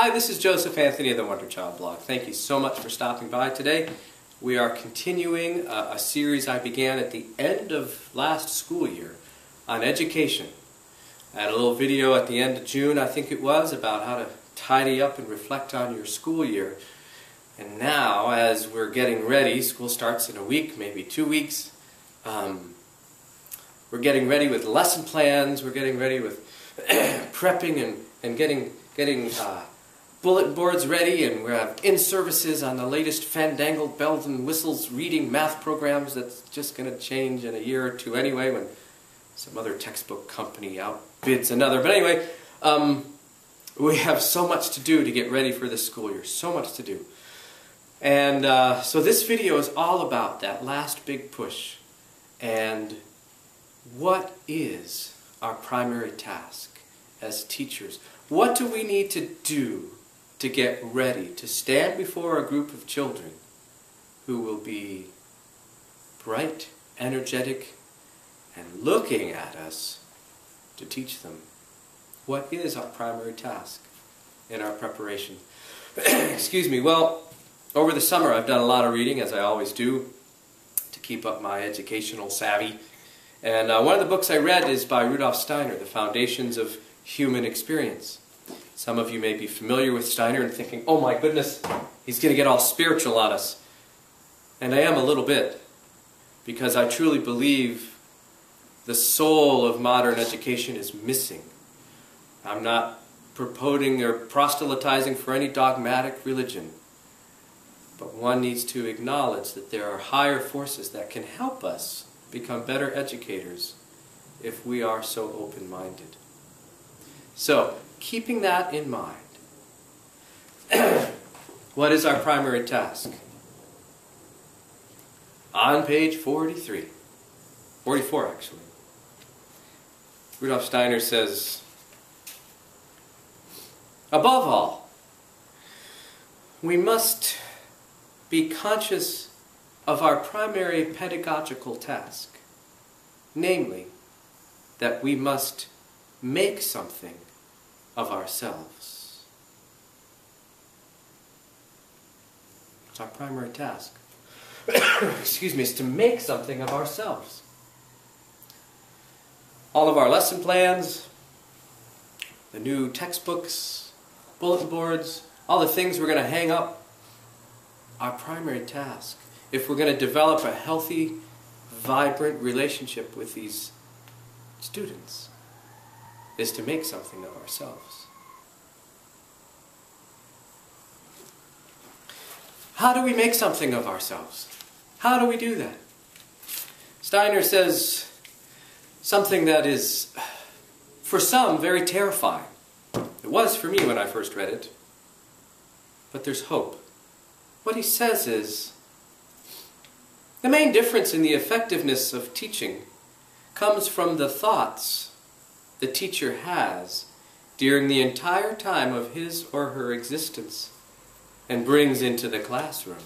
Hi, this is Joseph Anthony of the Wonder Child blog. Thank you so much for stopping by today. We are continuing a series I began at the end of last school year on education. I had a little video at the end of June, I think it was, about how to tidy up and reflect on your school year. And now, as we're getting ready, school starts in a week, maybe 2 weeks. We're getting ready with lesson plans, we're getting ready with prepping and getting bulletin boards ready, and we have in-services on the latest fandangled bells and whistles reading math programs that's just going to change in a year or two anyway when some other textbook company outbids another. But anyway, we have so much to do to get ready for this school year, so much to do. And so this video is all about that last big push and what is our primary task as teachers. What do we need to do to get ready to stand before a group of children who will be bright, energetic, and looking at us to teach them? What is our primary task in our preparation? Excuse me. Well, over the summer I've done a lot of reading, as I always do, to keep up my educational savvy. And one of the books I read is by Rudolf Steiner, The Foundations of Human Experience. Some of you may be familiar with Steiner and thinking, oh my goodness, he's going to get all spiritual on us. And I am a little bit, because I truly believe the soul of modern education is missing. I'm not promoting or proselytizing for any dogmatic religion, but one needs to acknowledge that there are higher forces that can help us become better educators if we are so open-minded. So, keeping that in mind, what is our primary task? On page 43, 44 actually, Rudolf Steiner says, above all, we must be conscious of our primary pedagogical task, namely, that we must make something of ourselves. It's our primary task. Excuse me, is to make something of ourselves. All of our lesson plans, the new textbooks, bulletin boards, all the things we're going to hang up, our primary task, if we're going to develop a healthy, vibrant relationship with these students, is to make something of ourselves. How do we make something of ourselves? How do we do that? Steiner says something that is, for some, very terrifying. It was for me when I first read it. But there's hope. What he says is, the main difference in the effectiveness of teaching comes from the thoughts the teacher has during the entire time of his or her existence and brings into the classroom.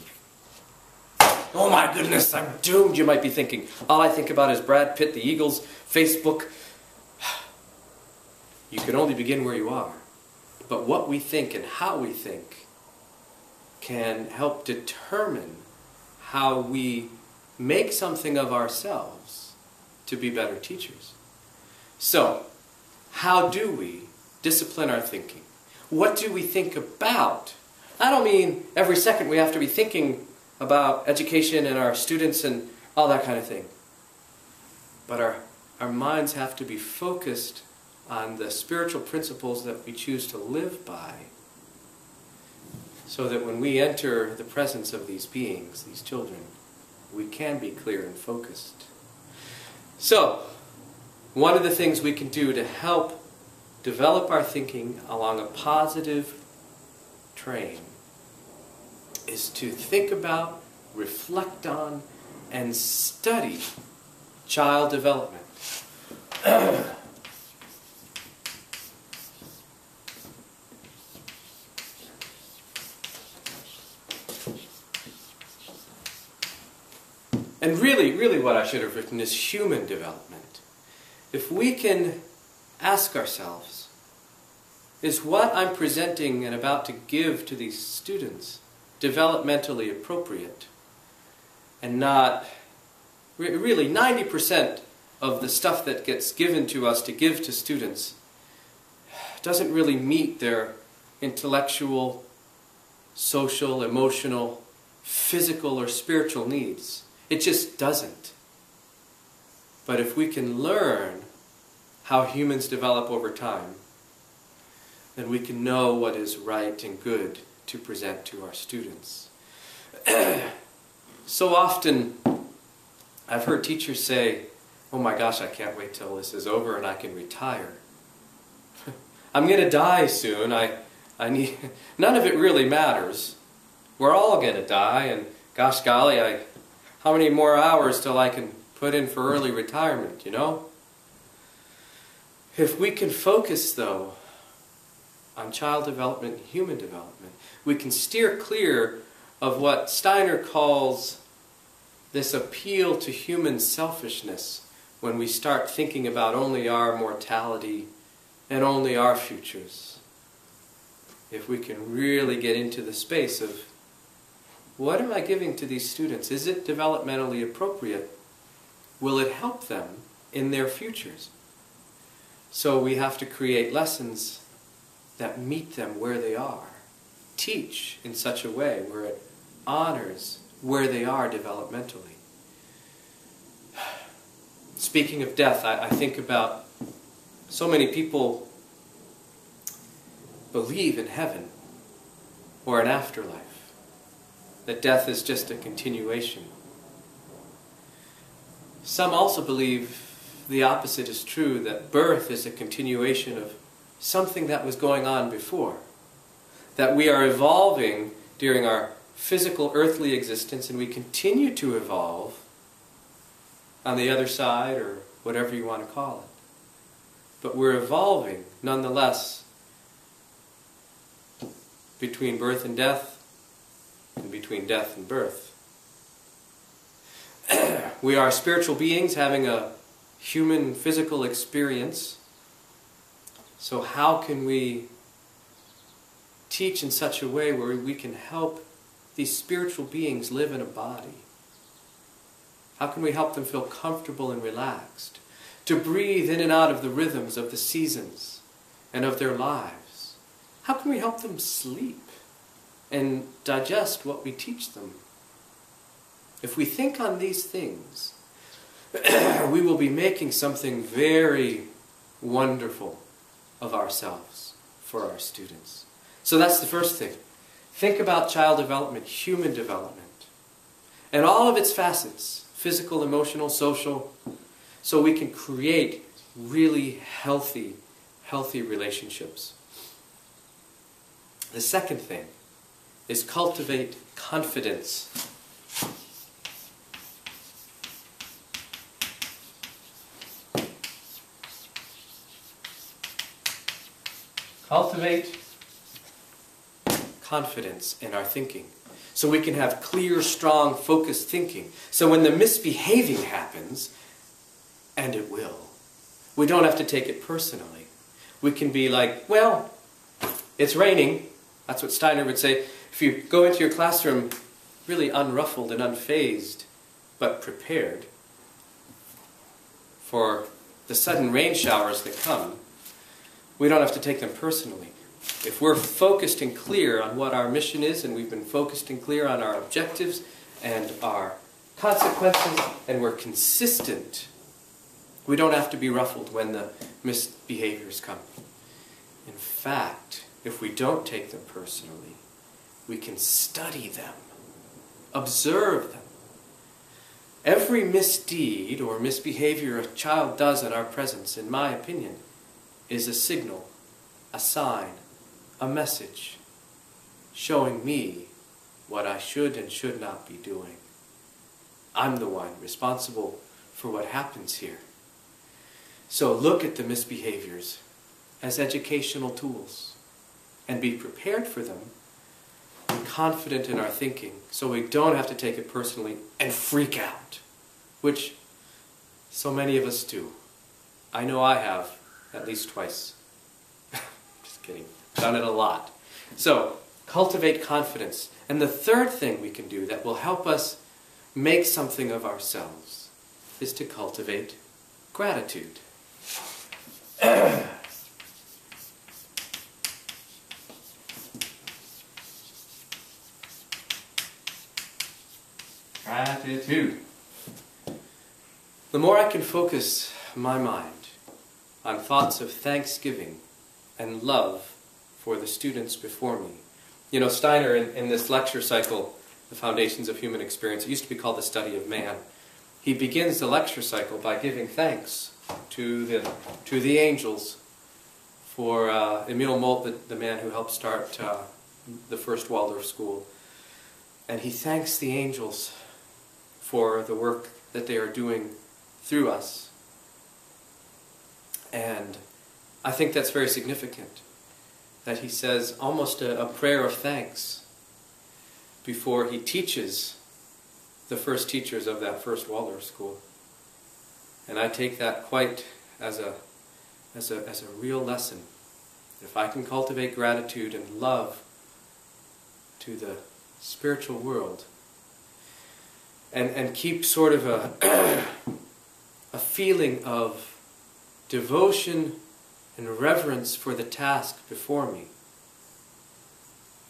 Oh my goodness, I'm doomed, you might be thinking. All I think about is Brad Pitt, the Eagles, Facebook. You can only begin where you are. But what we think and how we think can help determine how we make something of ourselves to be better teachers. So, how do we discipline our thinking? What do we think about? I don't mean every second we have to be thinking about education and our students and all that kind of thing. But our minds have to be focused on the spiritual principles that we choose to live by, so that when we enter the presence of these beings, these children, we can be clear and focused. So, one of the things we can do to help develop our thinking along a positive train is to think about, reflect on, and study child development. And really what I should have written is human development. If we can ask ourselves, is what I'm presenting and about to give to these students developmentally appropriate? And not, really 90% of the stuff that gets given to us to give to students doesn't really meet their intellectual, social, emotional, physical, or spiritual needs. It just doesn't. But if we can learn how humans develop over time, then we can know what is right and good to present to our students. So often, I've heard teachers say, "Oh my gosh, I can't wait till this is over and I can retire. I'm going to die soon. I need..." None of it really matters. We're all going to die, and gosh golly, how many more hours till I can put in for early retirement, you know? If we can focus, though, on child development and human development, we can steer clear of what Steiner calls this appeal to human selfishness when we start thinking about only our mortality and only our futures. If we can really get into the space of, what am I giving to these students? Is it developmentally appropriate? Will it help them in their futures? So we have to create lessons that meet them where they are. Teach in such a way where it honors where they are developmentally. Speaking of death, I think about so many people believe in heaven or an afterlife, that death is just a continuation. Some also believe the opposite is true, that birth is a continuation of something that was going on before, that we are evolving during our physical earthly existence and we continue to evolve on the other side, or whatever you want to call it. But we're evolving nonetheless between birth and death, and between death and birth. We are spiritual beings having a human physical experience. So how can we teach in such a way where we can help these spiritual beings live in a body? How can we help them feel comfortable and relaxed, to breathe in and out of the rhythms of the seasons and of their lives? How can we help them sleep and digest what we teach them? If we think on these things, we will be making something very wonderful of ourselves for our students. So that's the first thing. Think about child development, human development, and all of its facets, physical, emotional, social, so we can create really healthy relationships. The second thing is cultivate confidence. Cultivate confidence in our thinking, so we can have clear, strong, focused thinking. So when the misbehaving happens, and it will, we don't have to take it personally. We can be like, well, it's raining. That's what Steiner would say. If you go into your classroom really unruffled and unfazed, but prepared for the sudden rain showers that come, we don't have to take them personally. If we're focused and clear on what our mission is, and we've been focused and clear on our objectives and our consequences, and we're consistent, we don't have to be ruffled when the misbehaviors come. In fact, if we don't take them personally, we can study them, observe them. Every misdeed or misbehavior a child does in our presence, in my opinion, is a signal, a sign, a message showing me what I should and should not be doing. I'm the one responsible for what happens here. So look at the misbehaviors as educational tools and be prepared for them and confident in our thinking, so we don't have to take it personally and freak out, which so many of us do. I know I have, at least twice. Just Just kidding. Done it a lot. So, cultivate confidence. And the third thing we can do that will help us make something of ourselves is to cultivate gratitude. Gratitude. The more I can focus my mind on thoughts of thanksgiving and love for the students before me. You know, Steiner, in this lecture cycle, The Foundations of Human Experience, it used to be called The Study of Man, he begins the lecture cycle by giving thanks to the angels for Emil Molt, the man who helped start the first Waldorf school. And he thanks the angels for the work that they are doing through us. And I think that's very significant, that he says almost a prayer of thanks before he teaches the first teachers of that first Waldorf school. And I take that quite as a real lesson. If I can cultivate gratitude and love to the spiritual world, and keep sort of a feeling of devotion and reverence for the task before me.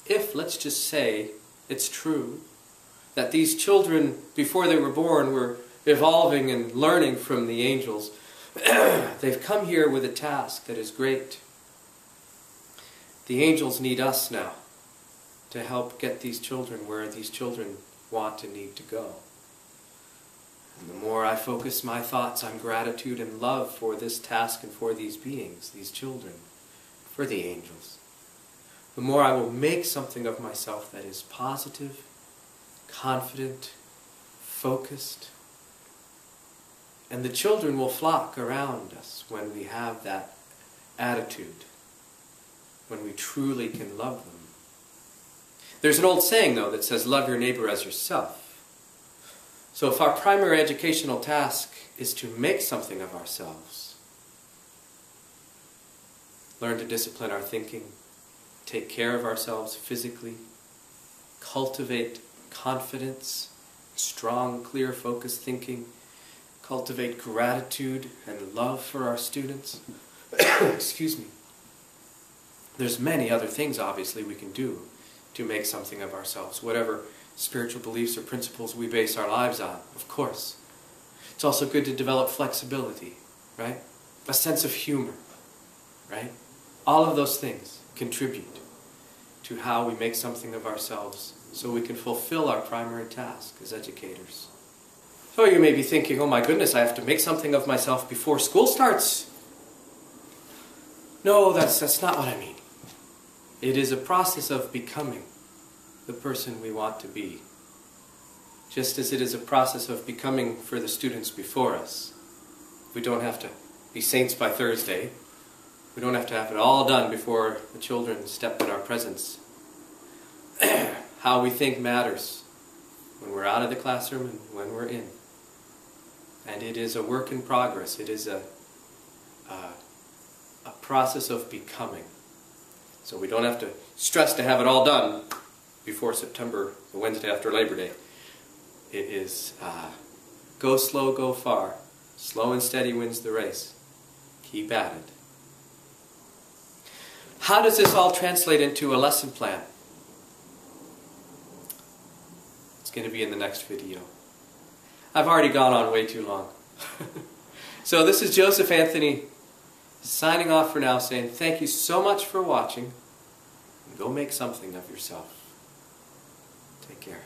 If, let's just say, it's true that these children, before they were born, were evolving and learning from the angels, they've come here with a task that is great. The angels need us now to help get these children where these children want and need to go. And the more I focus my thoughts on gratitude and love for this task and for these beings, these children, for the angels, the more I will make something of myself that is positive, confident, focused. And the children will flock around us when we have that attitude, when we truly can love them. There's an old saying, though, that says, love your neighbor as yourself. So if our primary educational task is to make something of ourselves, learn to discipline our thinking, take care of ourselves physically, cultivate confidence, strong, clear, focused thinking, cultivate gratitude and love for our students. Excuse me. There's many other things, obviously, we can do to make something of ourselves, whatever spiritual beliefs or principles we base our lives on, of course. It's also good to develop flexibility, right? A sense of humor, right? All of those things contribute to how we make something of ourselves so we can fulfill our primary task as educators. So you may be thinking, oh my goodness, I have to make something of myself before school starts. No, that's not what I mean. It is a process of becoming the person we want to be. Just as it is a process of becoming for the students before us. We don't have to be saints by Thursday. We don't have to have it all done before the children step in our presence. How we think matters when we're out of the classroom and when we're in. And it is a work in progress. It is a process of becoming. So we don't have to stress to have it all done before September, the Wednesday after Labor Day. It is go slow, go far. Slow and steady wins the race. Keep at it. How does this all translate into a lesson plan? It's going to be in the next video. I've already gone on way too long. So this is Joseph Anthony signing off for now, saying thank you so much for watching. And go make something of yourself. Take care.